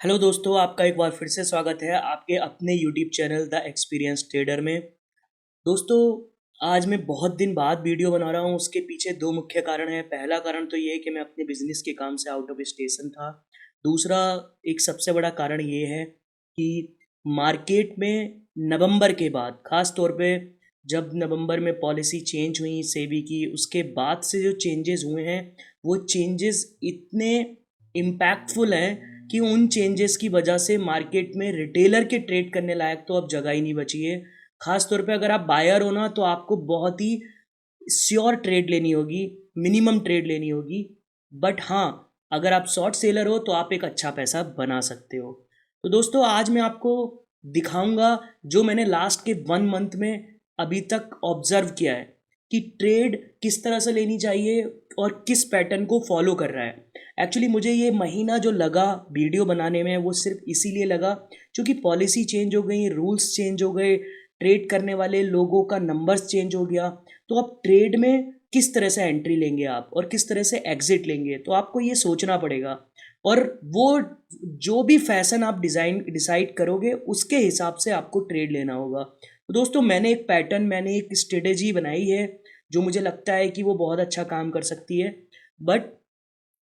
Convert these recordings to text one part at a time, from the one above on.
Hello दोस्तों, आपका एक बार फिर से स्वागत है आपके अपने YouTube channel the experience trader में। दोस्तों, आज मैं बहुत दिन बाद वीडियो बना रहा हूँ। उसके पीछे दो मुख्य कारण हैं। पहला कारण तो ये है कि मैं अपने बिजनेस के काम से आउट ऑफ स्टेशन था। दूसरा, एक सबसे बड़ा कारण ये है कि मार्केट में नवंबर के बाद, ख़ास तौर पे जब नवंबर में पॉलिसी चेंज हुई सेबी की, उसके बाद से जो चेंजेस हुए हैं वो चेंजेस इतने इम्पैक्टफुल हैं कि उन चेंजेस की वजह से मार्केट में रिटेलर के ट्रेड करने लायक तो अब जगह ही नहीं बची है। खास तौर पे अगर आप बायर हो ना, तो आपको बहुत ही श्योर ट्रेड लेनी होगी, मिनिमम ट्रेड लेनी होगी। बट हाँ, अगर आप शॉर्ट सेलर हो तो आप एक अच्छा पैसा बना सकते हो। तो दोस्तों, आज मैं आपको दिखाऊंगा जो मैंने लास्ट के 1 मंथ में अभी तक ऑब्जर्व किया है कि ट्रेड किस तरह से लेनी चाहिए और किस पैटर्न को फॉलो कर रहा है। एक्चुअली मुझे ये महीना जो लगा वीडियो बनाने में, वो सिर्फ इसीलिए लगा क्योंकि पॉलिसी चेंज हो गई, रूल्स चेंज हो गए, ट्रेड करने वाले लोगों का नंबर्स चेंज हो गया। तो अब ट्रेड में किस तरह से एंट्री लेंगे आप और किस तरह से एग्जिट लेंगे, तो आपको ये सोचना पड़ेगा। और वो जो भी फैशन आप डिसाइड करोगे, उसके हिसाब से आपको ट्रेड लेना होगा। तो दोस्तों, मैंने एक स्ट्रेटेजी बनाई है जो मुझे लगता है कि वो बहुत अच्छा काम कर सकती है। बट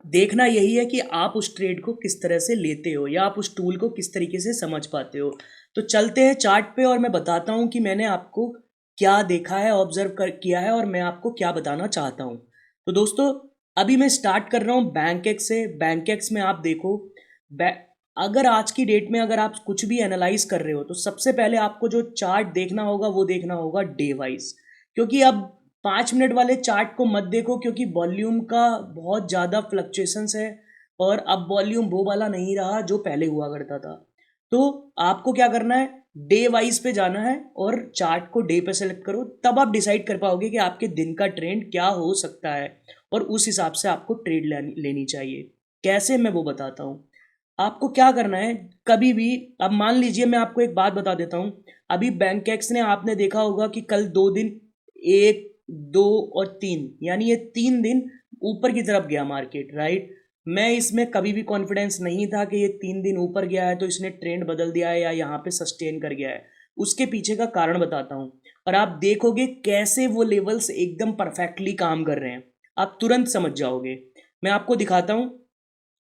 देखना यही है कि आप उस ट्रेड को किस तरह से लेते हो या आप उस टूल को किस तरीके से समझ पाते हो। तो चलते हैं चार्ट पे और मैं बताता हूँ कि मैंने आपको क्या देखा है, ऑब्जर्व कर किया है और मैं आपको क्या बताना चाहता हूँ। तो दोस्तों, अभी मैं स्टार्ट कर रहा हूँ बैंक एक्स से। बैंक एक्स में आप देखो, बै- अगर आज की डेट में अगर आप कुछ भी एनालाइज कर रहे हो तो सबसे पहले आपको जो चार्ट देखना होगा वो देखना होगा डे वाइज। क्योंकि अब 5 मिनट वाले चार्ट को मत देखो, क्योंकि वॉल्यूम का बहुत ज़्यादा फ्लक्चुएशंस है और अब वॉल्यूम वो वाला नहीं रहा जो पहले हुआ करता था। तो आपको क्या करना है, डे वाइज पे जाना है और चार्ट को डे पे सेलेक्ट करो। तब आप डिसाइड कर पाओगे कि आपके दिन का ट्रेंड क्या हो सकता है और उस हिसाब से आपको ट्रेड लेनी चाहिए। कैसे, मैं वो बताता हूँ। आपको क्या करना है, कभी भी, अब मान लीजिए मैं आपको एक बात बता देता हूँ। अभी बैंक एक्स ने, आपने देखा होगा कि कल 2 दिन, 1, 2 और 3, यानी ये 3 दिन ऊपर की तरफ गया मार्केट, राइट। मैं इसमें कभी भी कॉन्फिडेंस नहीं था कि ये 3 दिन ऊपर गया है तो इसने ट्रेंड बदल दिया है या यहाँ पे सस्टेन कर गया है। उसके पीछे का कारण बताता हूँ और आप देखोगे कैसे वो लेवल्स एकदम परफेक्टली काम कर रहे हैं। आप तुरंत समझ जाओगे। मैं आपको दिखाता हूँ।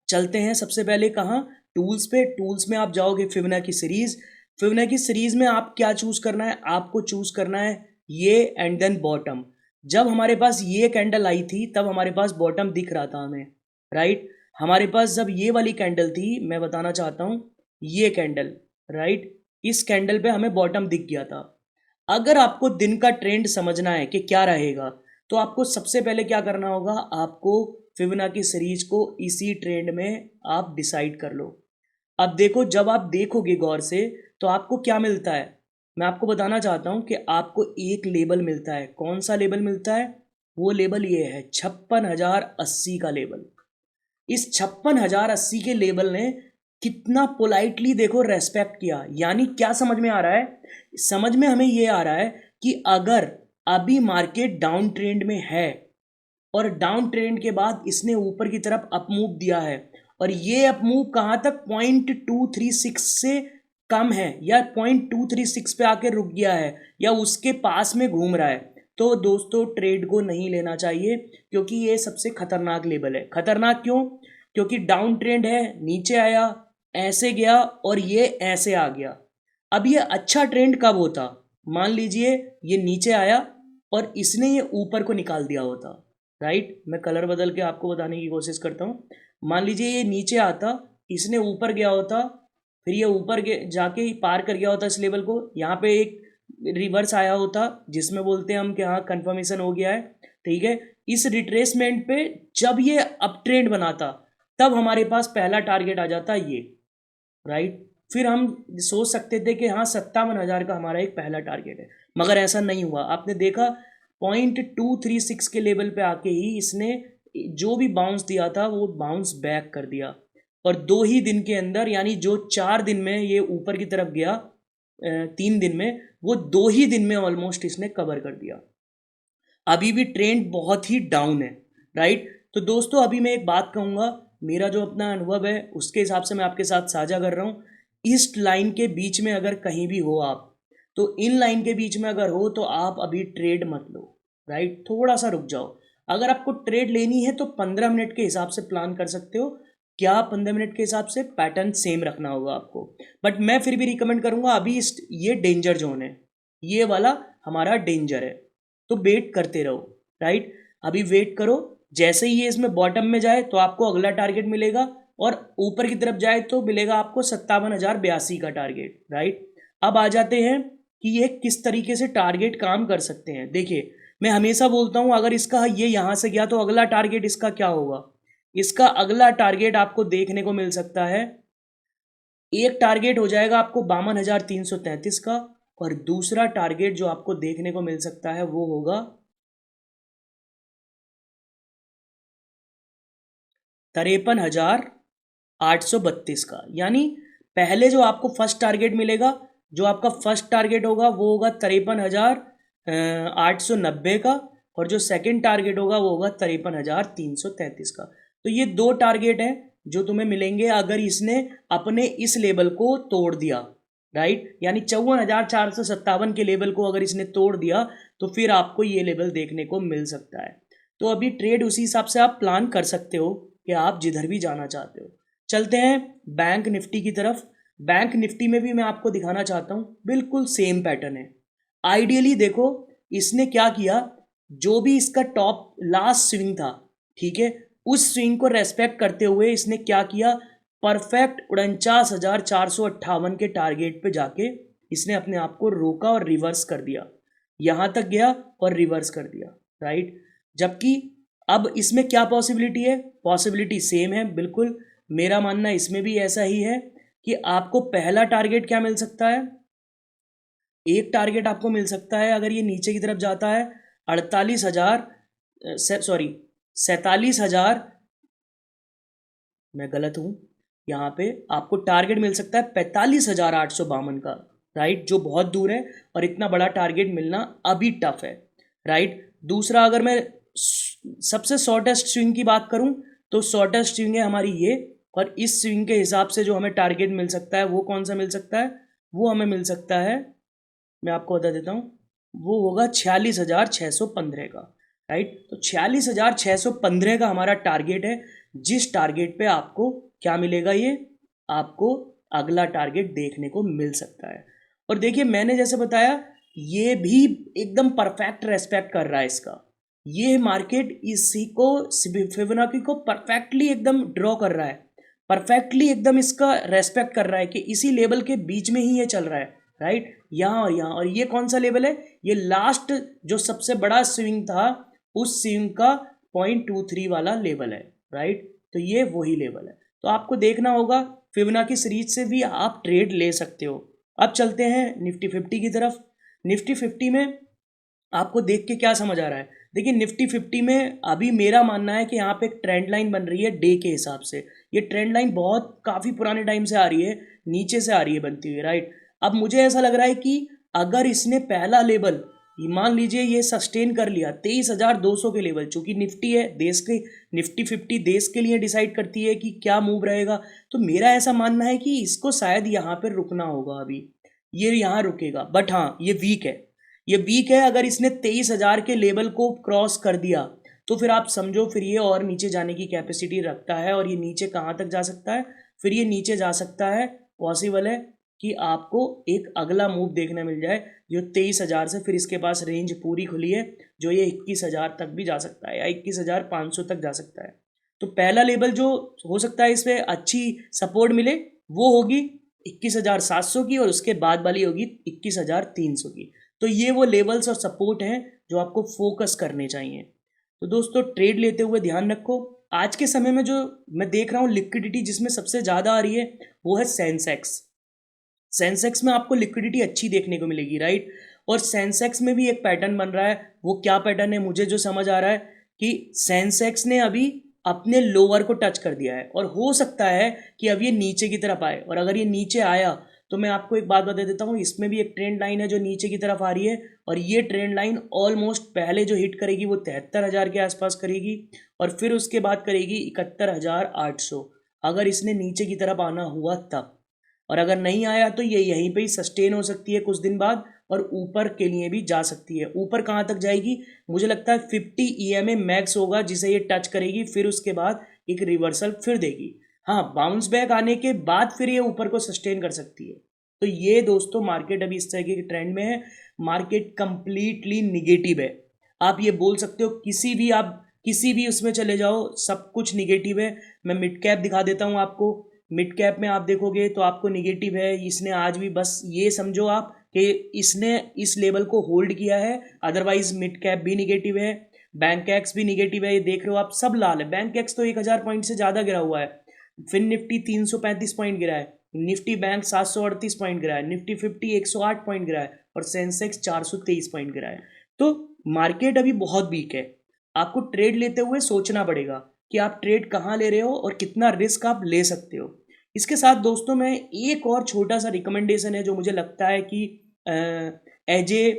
चलते हैं सबसे पहले कहाँ, टूल्स पे। टूल्स में आप जाओगे फिबोनाची की सीरीज। फिबोनाची की सीरीज में आप क्या चूज करना है, आपको चूज करना है ये एंड देन बॉटम। जब हमारे पास ये कैंडल आई थी तब हमारे पास बॉटम दिख रहा था हमें, राइट। हमारे पास जब ये वाली कैंडल थी, मैं बताना चाहता हूँ, ये कैंडल, राइट, इस कैंडल पे हमें बॉटम दिख गया था। अगर आपको दिन का ट्रेंड समझना है कि क्या रहेगा, तो आपको सबसे पहले क्या करना होगा, आपको फिबोनाची सीरीज को इसी ट्रेंड में आप डिसाइड कर लो। अब देखो, जब आप देखोगे गौर से तो आपको क्या मिलता है, मैं आपको बताना चाहता हूं कि आपको एक लेबल मिलता है। कौन सा लेबल मिलता है? वो लेबल ये है 56,080 का लेबल। इस 56,080 के लेबल ने कितना पोलाइटली देखो रेस्पेक्ट किया। यानी क्या समझ में आ रहा है, समझ में हमें ये आ रहा है कि अगर अभी मार्केट डाउन ट्रेंड में है और डाउन ट्रेंड के बाद इसने ऊपर की तरफ अप मूव दिया है, और ये अप मूव कहाँ तक, 0.236 से कम है या 0.236 पे आके रुक गया है या उसके पास में घूम रहा है, तो दोस्तों ट्रेड को नहीं लेना चाहिए। क्योंकि ये सबसे खतरनाक लेवल है। खतरनाक क्यों? क्योंकि डाउन ट्रेंड है, नीचे आया, ऐसे गया और ये ऐसे आ गया। अब ये अच्छा ट्रेंड कब होता, मान लीजिए ये नीचे आया और इसने ये ऊपर को निकाल दिया होता, राइट। मैं कलर बदल के आपको बताने की कोशिश करता हूँ। मान लीजिए ये नीचे आता, इसने ऊपर गया होता, फिर ये ऊपर जाके पार कर गया होता इस लेवल को, यहाँ पे एक रिवर्स आया होता जिसमें बोलते हैं हम कि हाँ कंफर्मेशन हो गया है, ठीक है। इस रिट्रेसमेंट पे जब ये अप ट्रेंड बनाता, तब हमारे पास पहला टारगेट आ जाता ये, राइट। फिर हम सोच सकते थे कि हाँ 57,000 का हमारा एक पहला टारगेट है। मगर ऐसा नहीं हुआ। आपने देखा 0.236 के लेवल पे आके ही इसने जो भी बाउंस दिया था वो बाउंस बैक कर दिया। और 2 ही दिन के अंदर, यानी जो 4 दिन में ये ऊपर की तरफ गया, 3 दिन में, वो 2 ही दिन में ऑलमोस्ट इसने कवर कर दिया। अभी भी ट्रेंड बहुत ही डाउन है, राइट। तो दोस्तों, अभी मैं एक बात कहूँगा, मेरा जो अपना अनुभव है उसके हिसाब से मैं आपके साथ साझा कर रहा हूँ। इस लाइन के बीच में अगर कहीं भी हो आप, तो इन लाइन के बीच में अगर हो तो आप अभी ट्रेड मत लो, राइट, थोड़ा सा रुक जाओ। अगर आपको ट्रेड लेनी है तो 15 मिनट के हिसाब से प्लान कर सकते हो। क्या 15 मिनट के हिसाब से पैटर्न सेम रखना होगा आपको, बट मैं फिर भी रिकमेंड करूंगा अभी ये डेंजर जोन है, ये वाला हमारा डेंजर है, तो वेट करते रहो, राइट। अभी वेट करो, जैसे ही ये इसमें बॉटम में जाए तो आपको अगला टारगेट मिलेगा, और ऊपर की तरफ जाए तो मिलेगा आपको 57,082 का टारगेट, राइट। अब आ जाते हैं कि ये किस तरीके से टारगेट काम कर सकते हैं। देखिए, मैं हमेशा बोलता हूं अगर इसका ये यहां से गया तो अगला टारगेट इसका क्या होगा। इसका अगला टारगेट आपको देखने को मिल सकता है, एक टारगेट हो जाएगा आपको 52,333 का, और दूसरा टारगेट जो आपको देखने को मिल सकता है वो होगा 53,832 का। यानी पहले जो आपको फर्स्ट टारगेट मिलेगा, जो आपका फर्स्ट टारगेट होगा वो होगा 53,890 का, और जो सेकंड टारगेट होगा वो होगा 53,333 का। तो ये दो टारगेट हैं जो तुम्हें मिलेंगे अगर इसने अपने इस लेवल को तोड़ दिया, राइट। यानी 54,457 के लेवल को अगर इसने तोड़ दिया तो फिर आपको ये लेवल देखने को मिल सकता है। तो अभी ट्रेड उसी हिसाब से आप प्लान कर सकते हो कि आप जिधर भी जाना चाहते हो। चलते हैं बैंक निफ्टी की तरफ। बैंक निफ्टी में भी मैं आपको दिखाना चाहता हूँ, बिल्कुल सेम पैटर्न है। आइडियली देखो, इसने क्या किया, जो भी इसका टॉप लास्ट स्विंग था, ठीक है, उस स्विंग को रेस्पेक्ट करते हुए इसने क्या किया, परफेक्ट 49,458 के टारगेट पे जाके इसने अपने आप को रोका और रिवर्स कर दिया, यहां तक गया और रिवर्स कर दिया, राइट। जबकि अब इसमें क्या पॉसिबिलिटी है, पॉसिबिलिटी सेम है बिल्कुल। मेरा मानना इसमें भी ऐसा ही है कि आपको पहला टारगेट क्या मिल सकता है, एक टारगेट आपको मिल सकता है अगर ये नीचे की तरफ जाता है 48,000, सॉरी 47,000, मैं गलत हूँ, यहाँ पे आपको टारगेट मिल सकता है 45,852 का, राइट, जो बहुत दूर है, और इतना बड़ा टारगेट मिलना अभी टफ है, राइट। दूसरा, अगर मैं सबसे शॉर्टेस्ट स्विंग की बात करूँ तो शॉर्टेस्ट स्विंग है हमारी ये, और इस स्विंग के हिसाब से जो हमें टारगेट मिल सकता है वो कौन सा मिल सकता है, वो हमें मिल सकता है, मैं आपको बता देता हूँ, वो होगा 46,615 का, राइट। तो 46,615 का हमारा टारगेट है, जिस टारगेट पे आपको क्या मिलेगा, ये आपको अगला टारगेट देखने को मिल सकता है। और देखिए, मैंने जैसे बताया, ये भी एकदम परफेक्ट रेस्पेक्ट कर रहा है इसका, ये मार्केट इसी को फिबोनाची को परफेक्टली एकदम ड्रॉ कर रहा है, परफेक्टली एकदम इसका रेस्पेक्ट कर रहा है कि इसी लेवल के बीच में ही ये चल रहा है, राइट, यहाँ और यहाँ। और ये कौन सा लेवल है, ये लास्ट जो सबसे बड़ा स्विंग था उस स्विंग का 0.23 वाला लेवल है, राइट। तो ये वही लेवल है, तो आपको देखना होगा, फिबोनाची सीरीज से भी आप ट्रेड ले सकते हो। अब चलते हैं निफ्टी 50 की तरफ। निफ्टी 50 में आपको देख के क्या समझ आ रहा है, देखिए निफ्टी 50 में अभी मेरा मानना है कि यहाँ पे एक ट्रेंड लाइन बन रही है डे के हिसाब से। ये ट्रेंड लाइन बहुत काफ़ी पुराने टाइम से आ रही है, नीचे से आ रही है बनती हुई, राइट। अब मुझे ऐसा लग रहा है कि अगर इसने पहला लेवल, मान लीजिए ये सस्टेन कर लिया 23,200 के लेवल, चूंकि निफ्टी है देश के, निफ्टी 50 देश के लिए डिसाइड करती है कि क्या मूव रहेगा, तो मेरा ऐसा मानना है कि इसको शायद यहाँ पर रुकना होगा। अभी ये यहाँ रुकेगा, बट हाँ ये वीक है, ये वीक है। अगर इसने 23,000 के लेवल को क्रॉस कर दिया तो फिर आप समझो फिर ये और नीचे जाने की कैपेसिटी रखता है, और ये नीचे कहाँ तक जा सकता है, फिर ये नीचे जा सकता है, पॉसिबल है कि आपको एक अगला मूव देखने मिल जाए जो 23,000 से, फिर इसके पास रेंज पूरी खुली है जो ये 21,000 तक भी जा सकता है या 21,500 तक जा सकता है। तो पहला लेवल जो हो सकता है इसमें अच्छी सपोर्ट मिले वो होगी 21,700 की, और उसके बाद वाली होगी 21,300 की। तो ये वो लेवल्स और सपोर्ट हैं जो आपको फोकस करने चाहिए। तो दोस्तों, ट्रेड लेते हुए ध्यान रखो, आज के समय में जो मैं देख रहा हूँ लिक्विडिटी जिसमें सबसे ज़्यादा आ रही है वो है सेंसेक्स। सेंसेक्स में आपको लिक्विडिटी अच्छी देखने को मिलेगी, राइट। और सेंसेक्स में भी एक पैटर्न बन रहा है, वो क्या पैटर्न है, मुझे जो समझ आ रहा है कि सेंसेक्स ने अभी अपने लोअर को टच कर दिया है, और हो सकता है कि अब ये नीचे की तरफ आए, और अगर ये नीचे आया तो मैं आपको एक बात बता देता हूँ, इसमें भी एक ट्रेंड लाइन है जो नीचे की तरफ आ रही है, और ये ट्रेंड लाइन ऑलमोस्ट पहले जो हिट करेगी वो 73,000 के आसपास करेगी, और फिर उसके बाद करेगी 71,800, अगर इसने नीचे की तरफ आना हुआ तब। और अगर नहीं आया तो ये यहीं पे ही सस्टेन हो सकती है कुछ दिन बाद, और ऊपर के लिए भी जा सकती है। ऊपर कहाँ तक जाएगी? मुझे लगता है 50 EMA मैक्स होगा जिसे ये टच करेगी, फिर उसके बाद एक रिवर्सल फिर देगी। हाँ, बाउंस बैक आने के बाद फिर ये ऊपर को सस्टेन कर सकती है। तो ये दोस्तों मार्केट अभी इस तरह के ट्रेंड में है, मार्केट कंप्लीटली निगेटिव है। आप ये बोल सकते हो किसी भी उसमें चले जाओ, सब कुछ निगेटिव है। मैं मिड कैप दिखा देता हूँ आपको। मिड कैप में आप देखोगे तो आपको निगेटिव है। इसने आज भी, बस ये समझो आप कि इसने इस लेवल को होल्ड किया है, अदरवाइज मिड कैप भी निगेटिव है, बैंक एक्स भी निगेटिव है। ये देख रहे हो आप, सब लाल है। बैंक एक्स तो 1,000 पॉइंट से ज़्यादा गिरा हुआ है। फिन निफ्टी 335 पॉइंट गिरा है, निफ्टी बैंक 738 पॉइंट गिरा है, निफ्टी 50 108 पॉइंट गिरा है, और सेंसेक्स 423 पॉइंट गिरा है। तो मार्केट अभी बहुत वीक है। आपको ट्रेड लेते हुए सोचना पड़ेगा कि आप ट्रेड कहाँ ले रहे हो और कितना रिस्क आप ले सकते हो। इसके साथ दोस्तों मैं एक और छोटा सा रिकमेंडेशन है जो मुझे लगता है कि एज ए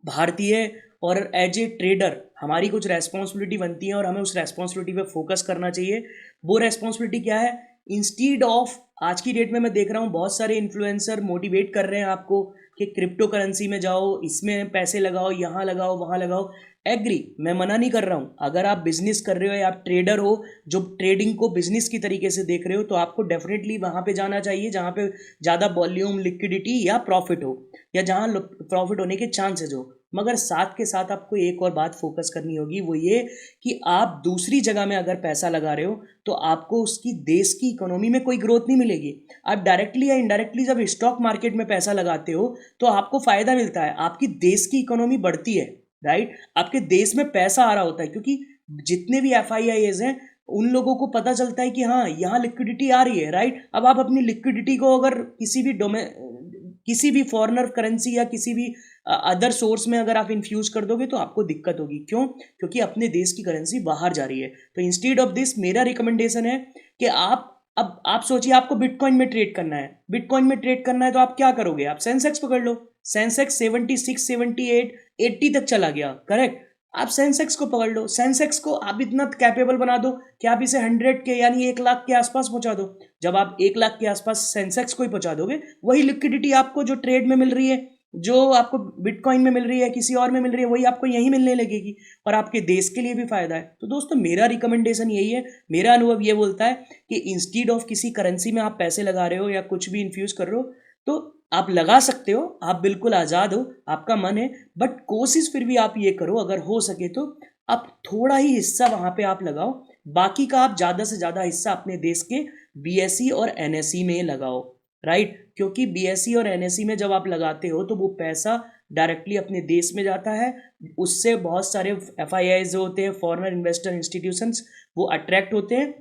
भारतीय और एज ए ट्रेडर हमारी कुछ रेस्पॉन्सिबिलिटी बनती है, और हमें उस रेस्पॉन्सिबिलिटी पे फोकस करना चाहिए। वो रेस्पॉन्सिबिलिटी क्या है? इंस्टीड ऑफ, आज की डेट में मैं देख रहा हूँ बहुत सारे इन्फ्लुएंसर मोटिवेट कर रहे हैं आपको कि क्रिप्टो करेंसी में जाओ, इसमें पैसे लगाओ, यहाँ लगाओ, वहाँ लगाओ। एग्री, मैं मना नहीं कर रहा हूँ। अगर आप बिजनेस कर रहे हो या आप ट्रेडर हो जो ट्रेडिंग को बिजनेस की तरीके से देख रहे हो, तो आपको डेफिनेटली वहाँ पे जाना चाहिए जहाँ पे ज़्यादा वॉल्यूम, लिक्विडिटी या प्रॉफिट हो, या जहाँ प्रॉफिट होने के चांसेस हो। मगर साथ के साथ आपको एक और बात फोकस करनी होगी, वो ये कि आप दूसरी जगह में अगर पैसा लगा रहे हो तो आपको उसकी देश की इकोनॉमी में कोई ग्रोथ नहीं मिलेगी। आप डायरेक्टली या इनडायरेक्टली जब स्टॉक मार्केट में पैसा लगाते हो तो आपको फायदा मिलता है, आपकी देश की इकोनॉमी बढ़ती है, राइट। आपके देश में पैसा आ रहा होता है, क्योंकि जितने भी FIIs हैं उन लोगों को पता चलता है कि हाँ यहाँ लिक्विडिटी आ रही है, राइट। अब आप अपनी लिक्विडिटी को अगर किसी भी फॉरेनर करेंसी या किसी भी अदर सोर्स में अगर आप इन्फ्यूज कर दोगे तो आपको दिक्कत होगी। क्यों? क्योंकि अपने देश की करेंसी बाहर जा रही है। तो इंस्टेड ऑफ दिस मेरा रिकमेंडेशन है कि अब आप सोचिए आपको बिटकॉइन में ट्रेड करना है। बिटकॉइन में ट्रेड करना है तो आप क्या करोगे? आप सेंसेक्स पकड़ लो। सेंसेक्स 76, 78, 80 तक चला गया, करेक्ट। आप सेंसेक्स को पकड़ लो। सेंसेक्स को आप इतना कैपेबल बना दो कि आप इसे 100 के यानी 1 लाख के आसपास पहुंचा दो। जब आप 1 लाख के आसपास सेंसेक्स को ही पहुंचा दोगे, वही लिक्विडिटी आपको जो ट्रेड में मिल रही है, जो आपको बिटकॉइन में मिल रही है, किसी और में मिल रही है, वही आपको यहीं मिलने लगेगी, और आपके देश के लिए भी फायदा है। तो दोस्तों मेरा रिकमेंडेशन यही है, मेरा अनुभव ये बोलता है कि इंस्टीड ऑफ किसी करेंसी में आप पैसे लगा रहे हो या कुछ भी इन्फ्यूज कर रहे हो, तो आप लगा सकते हो, आप बिल्कुल आज़ाद हो, आपका मन है। बट कोशिश फिर भी आप ये करो, अगर हो सके तो आप थोड़ा ही हिस्सा वहाँ पे आप लगाओ, बाकी का आप ज़्यादा से ज़्यादा हिस्सा अपने देश के BSE और NSE में लगाओ, राइट। क्योंकि BSE और NSE में जब आप लगाते हो तो वो पैसा डायरेक्टली अपने देश में जाता है। उससे बहुत सारे FIIs जो होते हैं, फॉरेनर इन्वेस्टर इंस्टीट्यूशंस, वो अट्रैक्ट होते हैं,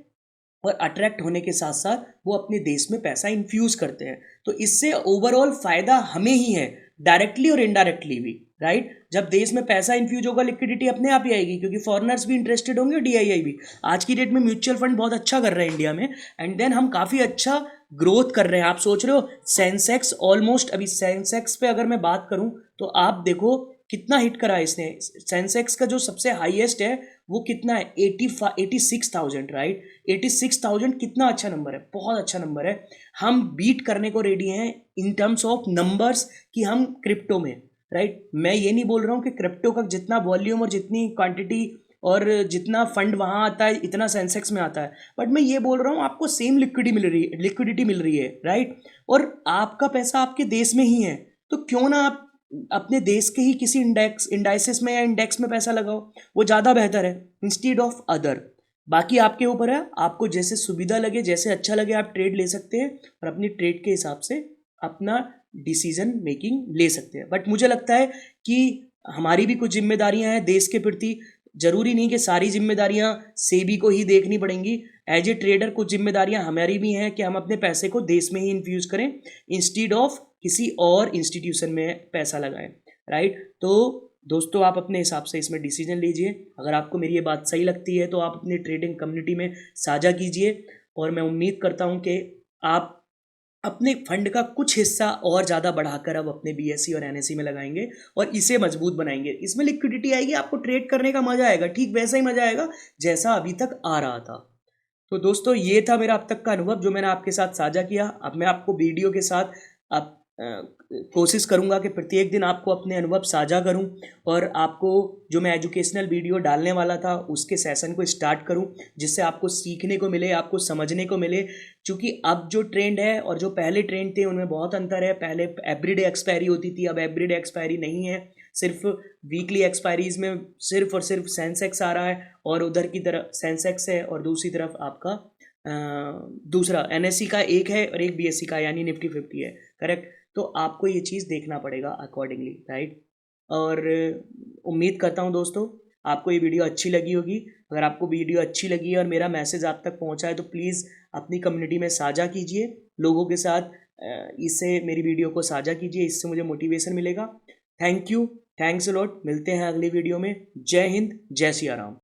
और अट्रैक्ट होने के साथ साथ वो अपने देश में पैसा इन्फ्यूज करते हैं। तो इससे ओवरऑल फायदा हमें ही है, डायरेक्टली और इनडायरेक्टली भी, राइट। जब देश में पैसा इन्फ्यूज होगा, लिक्विडिटी अपने आप ही आएगी, क्योंकि फॉरेनर्स भी इंटरेस्टेड होंगे और DII भी। आज की डेट में म्यूचुअल फंड बहुत अच्छा कर रहे हैं इंडिया में, एंड देन हम काफ़ी अच्छा ग्रोथ कर रहे हैं। आप सोच रहे हो सेंसेक्स ऑलमोस्ट, अभी सेंसेक्स पे अगर मैं बात करूं तो आप देखो कितना हिट करा है इसने। सेंसेक्स का जो सबसे हाईएस्ट है वो कितना है? 86,000, राइट। 86,000 कितना अच्छा नंबर है, बहुत अच्छा नंबर है। हम बीट करने को रेडी हैं इन टर्म्स ऑफ नंबर्स कि हम क्रिप्टो में, राइट। मैं ये नहीं बोल रहा हूँ कि क्रिप्टो का जितना वॉल्यूम और जितनी क्वांटिटी और जितना फंड वहाँ आता है इतना सेंसेक्स में आता है, बट मैं ये बोल रहा हूँ आपको सेम लिक्विडिटी मिल रही है, राइट। और आपका पैसा आपके देश में ही है, तो क्यों ना आप अपने देश के ही किसी इंडाइसिस में या इंडेक्स में पैसा लगाओ, वो ज़्यादा बेहतर है इंस्टीड ऑफ अदर। बाकी आपके ऊपर है, आपको जैसे सुविधा लगे, जैसे अच्छा लगे आप ट्रेड ले सकते हैं, और अपनी ट्रेड के हिसाब से अपना डिसीजन मेकिंग ले सकते हैं। बट मुझे लगता है कि हमारी भी कुछ जिम्मेदारियां हैं देश के प्रति। जरूरी नहीं कि सारी जिम्मेदारियां सेबी को ही देखनी पड़ेंगी। एज ए ट्रेडर कुछ जिम्मेदारियां हमारी भी हैं कि हम अपने पैसे को देश में ही इन्फ्यूज करें इंस्टीड ऑफ किसी और इंस्टीट्यूशन में पैसा लगाएं, राइट। तो दोस्तों आप अपने हिसाब से इसमें डिसीजन लीजिए। अगर आपको मेरी ये बात सही लगती है तो आप अपनी ट्रेडिंग कम्युनिटी में साझा कीजिए, और मैं उम्मीद करता हूँ कि आप अपने फंड का कुछ हिस्सा और ज़्यादा बढ़ाकर अब अपने बीएससी और एनएससी में लगाएंगे और इसे मजबूत बनाएंगे। इसमें लिक्विडिटी आएगी, आपको ट्रेड करने का मजा आएगा, ठीक वैसा ही मजा आएगा जैसा अभी तक आ रहा था। तो दोस्तों ये था मेरा अब तक का अनुभव जो मैंने आपके साथ साझा किया। अब मैं आपको वीडियो के साथ आप कोशिश करूंगा कि प्रत्येक दिन आपको अपने अनुभव साझा करूं और आपको जो मैं एजुकेशनल वीडियो डालने वाला था उसके सेशन को स्टार्ट करूं, जिससे आपको सीखने को मिले, आपको समझने को मिले। क्योंकि अब जो ट्रेंड है और जो पहले ट्रेंड थे उनमें बहुत अंतर है। पहले एवरीडे एक्सपायरी होती थी, अब एवरीडे एक्सपायरी नहीं है, सिर्फ वीकली एक्सपायरीज में सिर्फ और सिर्फ सेंसेक्स आ रहा है और उधर की तरफ सेंसेक्स है और दूसरी तरफ आपका दूसरा एनएससी का एक है और एक बीएससी का यानी निफ्टी 50 है। करेक्ट। तो आपको ये चीज़ देखना पड़ेगा अकॉर्डिंगली, राइट। और उम्मीद करता हूँ दोस्तों आपको ये वीडियो अच्छी लगी होगी। अगर आपको वीडियो अच्छी लगी है और मेरा मैसेज आप तक पहुँचा है तो प्लीज़ अपनी कम्युनिटी में साझा कीजिए लोगों के साथ। इससे मेरी वीडियो को साझा कीजिए, इससे मुझे मोटिवेशन मिलेगा। Thank you, thanks a lot. मिलते हैं अगली वीडियो में। जय हिंद, जय सिया राम।